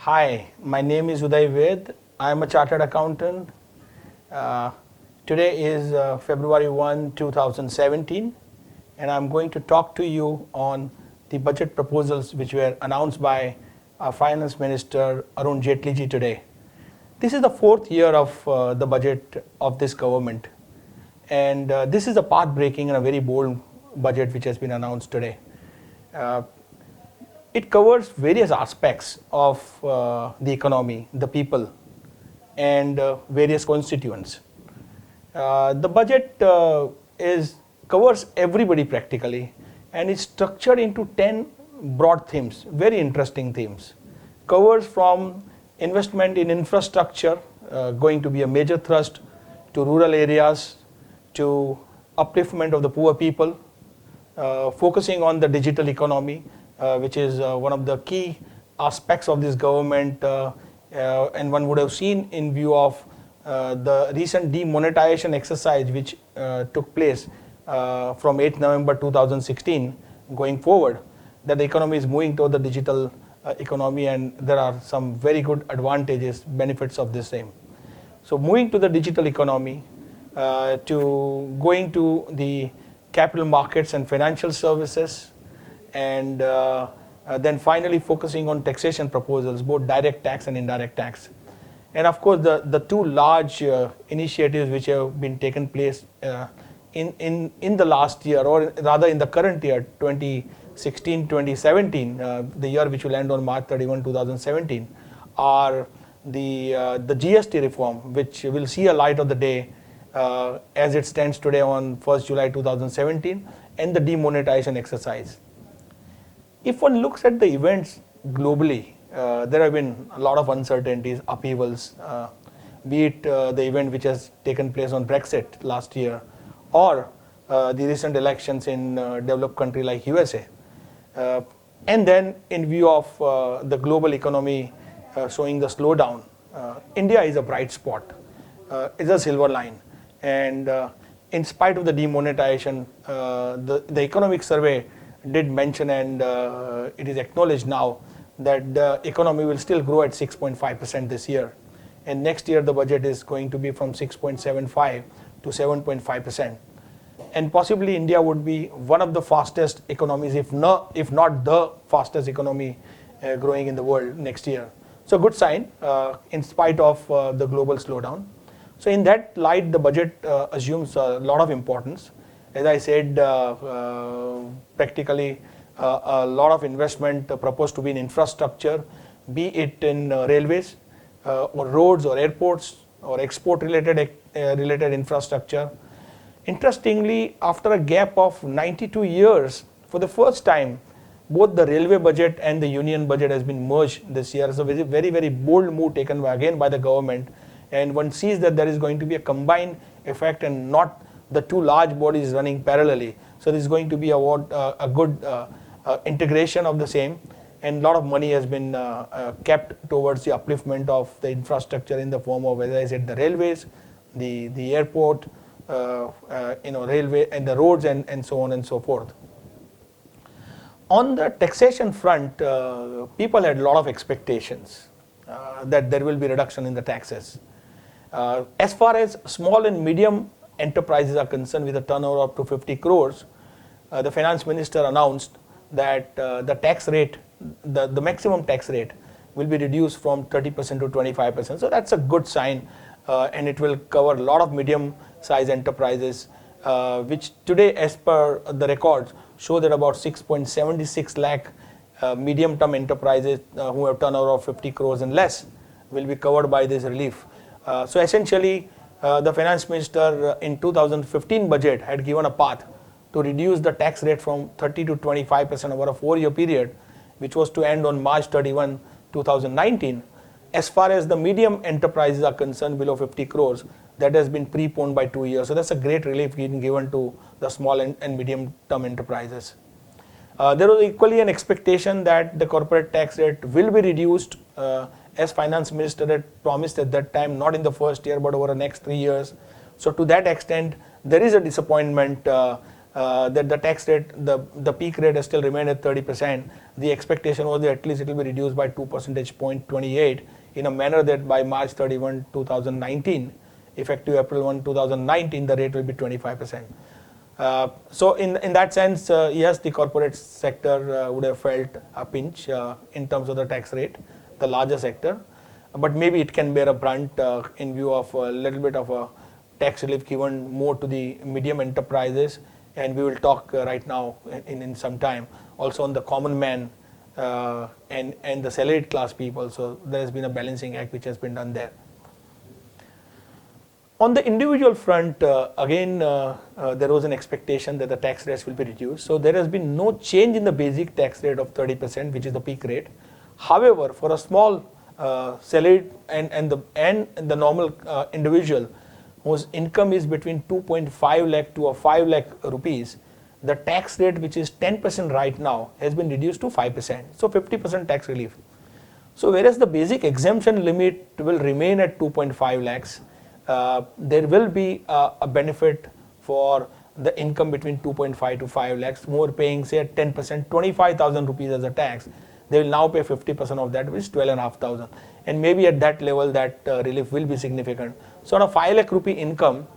Hi, my name is Uday Ved. I am a chartered accountant. Uh, Today is February 1, 2017, and I'm going to talk to you on the budget proposals which were announced by our Finance Minister Arun Jaitley ji today. This is the fourth year of the budget of this government, and this is a path-breaking and a very bold budget which has been announced today. Uh, it covers various aspects of the economy, the people, and various constituents. The budget covers everybody practically, and is structured into 10 broad themes, very interesting themes. Covers from investment in infrastructure, going to be a major thrust, to rural areas, to upliftment of the poor people, focusing on the digital economy, which is one of the key aspects of this government, and one would have seen in view of the recent demonetization exercise which took place from 8th November 2016 going forward, that the economy is moving toward the digital economy, and there are some very good advantages, benefits of this same. So moving to the digital economy, to going to the capital markets and financial services, and then finally focusing on taxation proposals, both direct tax and indirect tax. And of course, the two large initiatives which have been taken place in the last year, or rather in the current year, 2016-2017, the year which will end on March 31, 2017, are the GST reform, which will see a light of the day as it stands today on 1st July 2017, and the demonetization exercise. If one looks at the events globally, there have been a lot of uncertainties, upheavals, be it the event which has taken place on Brexit last year, or the recent elections in developed country like USA. And then in view of the global economy showing the slowdown, India is a bright spot, is a silver line. And in spite of the demonetization, the economic survey did mention, and it is acknowledged now, that the economy will still grow at 6.5% this year. And next year the budget is going to be from 6.75 to 7.5%. And possibly India would be one of the fastest economies, if not the fastest economy growing in the world next year. So good sign in spite of the global slowdown. So in that light, the budget assumes a lot of importance. As I said, practically a lot of investment proposed to be in infrastructure, be it in railways, or roads, or airports, or export-related infrastructure. Interestingly, after a gap of 92 years, for the first time, both the railway budget and the union budget has been merged this year. It's a very, very, very bold move taken by the government, and one sees that there is going to be a combined effect and not the two large bodies running parallelly. So there is going to be a good integration of the same, and a lot of money has been kept towards the upliftment of the infrastructure in the form of, as I said, the railways, the airport, railway and the roads, and so on and so forth. On the taxation front, people had a lot of expectations that there will be reduction in the taxes. As far as small and medium enterprises are concerned, with a turnover up to 50 crores, the finance minister announced that the tax rate, the maximum tax rate, will be reduced from 30% to 25%. So that's a good sign, and it will cover a lot of medium-sized enterprises, which today, as per the records, show that about 6.76 lakh medium-term enterprises who have turnover of 50 crores and less will be covered by this relief. So essentially, the finance minister in 2015 budget had given a path to reduce the tax rate from 30 to 25% over a 4-year period, which was to end on March 31, 2019. As far as the medium enterprises are concerned below 50 crores, that has been preponed by 2 years. So that's a great relief being given to the small and medium term enterprises. There was equally an expectation that the corporate tax rate will be reduced, as finance minister had promised at that time, not in the first year but over the next 3 years. So to that extent, there is a disappointment that the tax rate, the peak rate has still remained at 30%. The expectation was that at least it will be reduced by 2 percentage point 28 in a manner that by March 31, 2019, effective April 1, 2019, the rate will be 25%. So in that sense, yes, the corporate sector would have felt a pinch in terms of the tax rate, the larger sector, but maybe it can bear a brunt in view of a little bit of a tax relief given more to the medium enterprises, and we will talk right now in some time also on the common man and the salaried class people. So there has been a balancing act which has been done there. On the individual front, again, there was an expectation that the tax rates will be reduced. So there has been no change in the basic tax rate of 30%, which is the peak rate. However, for a small salaried and the normal individual whose income is between 2.5 lakh to 5 lakh rupees, the tax rate, which is 10% right now, has been reduced to 5%. So 50% tax relief. So whereas the basic exemption limit will remain at 2.5 lakhs, there will be a benefit for the income between 2.5 to 5 lakhs, more paying say at 10%, 25,000 rupees as a tax. They will now pay 50% of that, which is 12,500. And maybe at that level, that relief will be significant. So on a 5 lakh rupee income,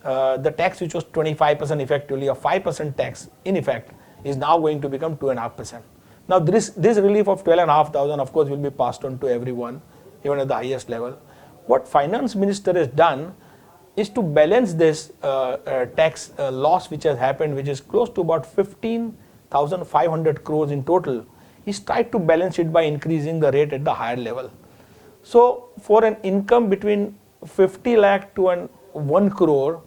the tax which was 25% effectively, a 5% tax in effect, is now going to become 2.5%. Now this relief of 12,500 of course will be passed on to everyone, even at the highest level. What finance minister has done is to balance this tax loss which has happened, which is close to about 15,500 crores in total. He's tried to balance it by increasing the rate at the higher level. So for an income between 50 lakh to 1 crore,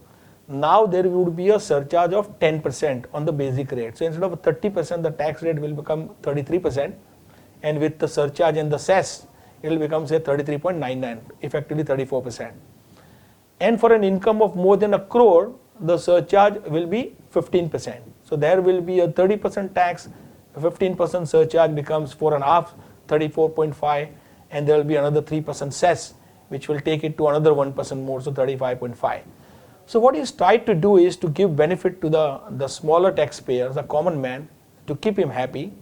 now there would be a surcharge of 10% on the basic rate. So instead of 30%, the tax rate will become 33%, and with the surcharge and the cess, it will become say 33.99, effectively 34%. And for an income of more than 1 crore, the surcharge will be 15%. So there will be a 30% tax, 15% surcharge becomes 4.5, 34.5, and there will be another 3% cess, which will take it to another 1% more, so 35.5. So what he's tried to do is to give benefit to the smaller taxpayers, the common man, to keep him happy,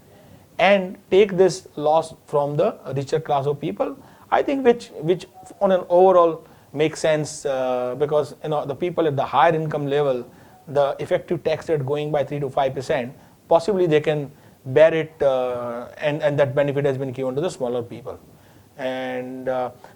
and take this loss from the richer class of people. I think which on an overall makes sense because the people at the higher income level, the effective tax rate going by 3 to 5%, possibly they can bear it, and that benefit has been given to the smaller people. And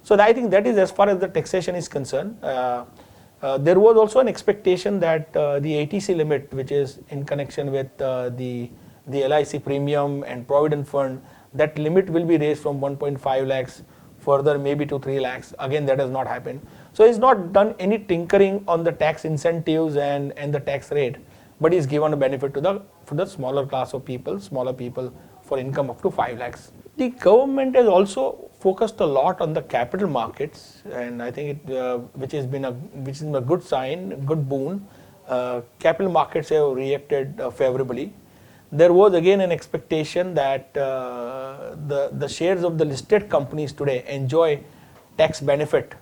so I think that is as far as the taxation is concerned. There was also an expectation that the ATC limit, which is in connection with the LIC premium and provident fund, that limit will be raised from 1.5 lakhs further maybe to 3 lakhs. Again, that has not happened. So he's not done any tinkering on the tax incentives and the tax rate, but he's given a benefit to the smaller class of people, smaller people for income up to 5 lakhs. The government has also focused a lot on the capital markets, and I think which has been a good sign, good boon. Capital markets have reacted favorably. There was again an expectation that the shares of the listed companies today enjoy tax benefit,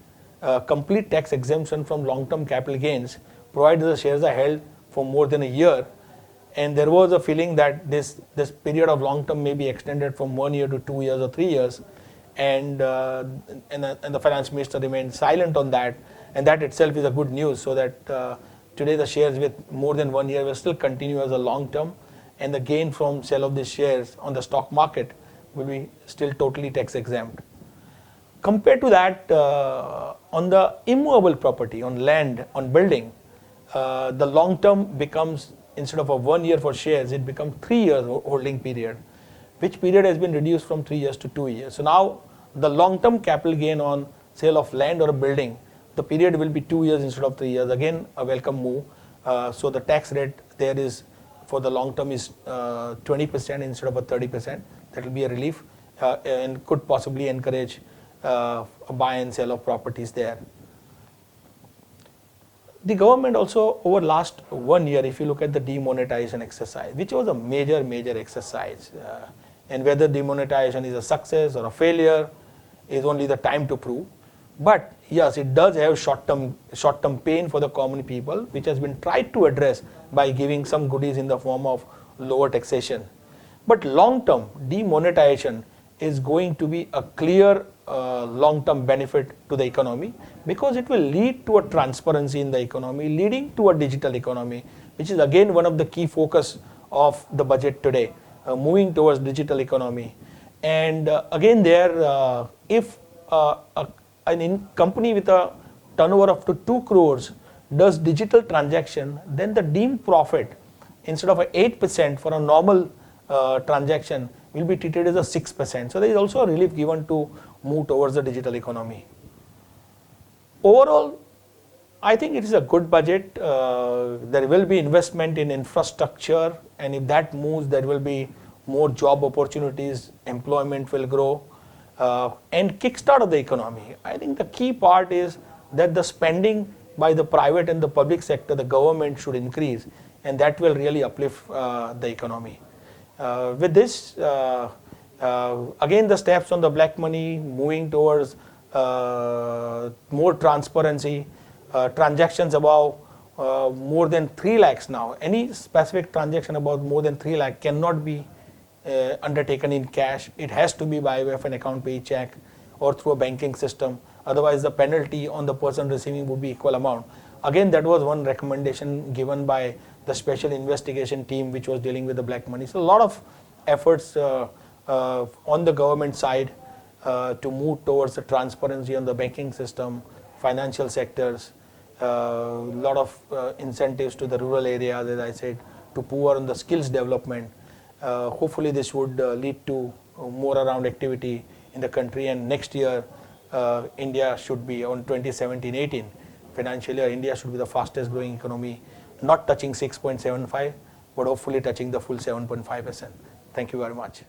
complete tax exemption from long-term capital gains, provided the shares are held for more than a year. And there was a feeling that this period of long term may be extended from 1 year to 2 years or 3 years, and the finance minister remained silent on that, and that itself is a good news. So that today the shares with more than 1 year will still continue as a long term, and the gain from sale of these shares on the stock market will be still totally tax exempt. Compared to that, on the immovable property, on land, on building, the long term becomes, instead of a 1 year for shares, it becomes 3 years holding period, which period has been reduced from 3 years to 2 years. So now the long-term capital gain on sale of land or a building, the period will be 2 years instead of 3 years. Again, a welcome move. So the tax rate there is for the long term is 20% instead of a 30%. That will be a relief and could possibly encourage a buy and sell of properties there. The government also over last 1 year, if you look at the demonetization exercise, which was a major exercise, and whether demonetization is a success or a failure is only the time to prove. But yes, it does have short-term pain for the common people, which has been tried to address by giving some goodies in the form of lower taxation. But long-term demonetization is going to be a clear long-term benefit to the economy, because it will lead to a transparency in the economy, leading to a digital economy, which is again one of the key focus of the budget today, moving towards digital economy. And again there, if company with a turnover of to 2 crores does digital transaction, then the deemed profit, instead of a 8% for a normal transaction, will be treated as a 6%. So there is also a relief given to move towards the digital economy. Overall, I think it is a good budget. There will be investment in infrastructure, and if that moves, there will be more job opportunities, employment will grow, and kickstart of the economy. I think the key part is that the spending by the private and the public sector, the government should increase, and that will really uplift the economy. With this, again the steps on the black money, moving towards more transparency, transactions above more than 3 lakhs now. Any specific transaction about more than 3 lakh cannot be undertaken in cash. It has to be by way of an account pay check or through a banking system. Otherwise, the penalty on the person receiving would be equal amount. Again, that was one recommendation given by the special investigation team which was dealing with the black money. So a lot of efforts on the government side to move towards the transparency on the banking system, financial sectors, a lot of incentives to the rural areas, as I said, to poor on the skills development. Hopefully this would lead to more around activity in the country, and next year India should be on 2017-18 financial year, India should be the fastest growing economy, not touching 6.75, but hopefully touching the full 7.5%. Thank you very much.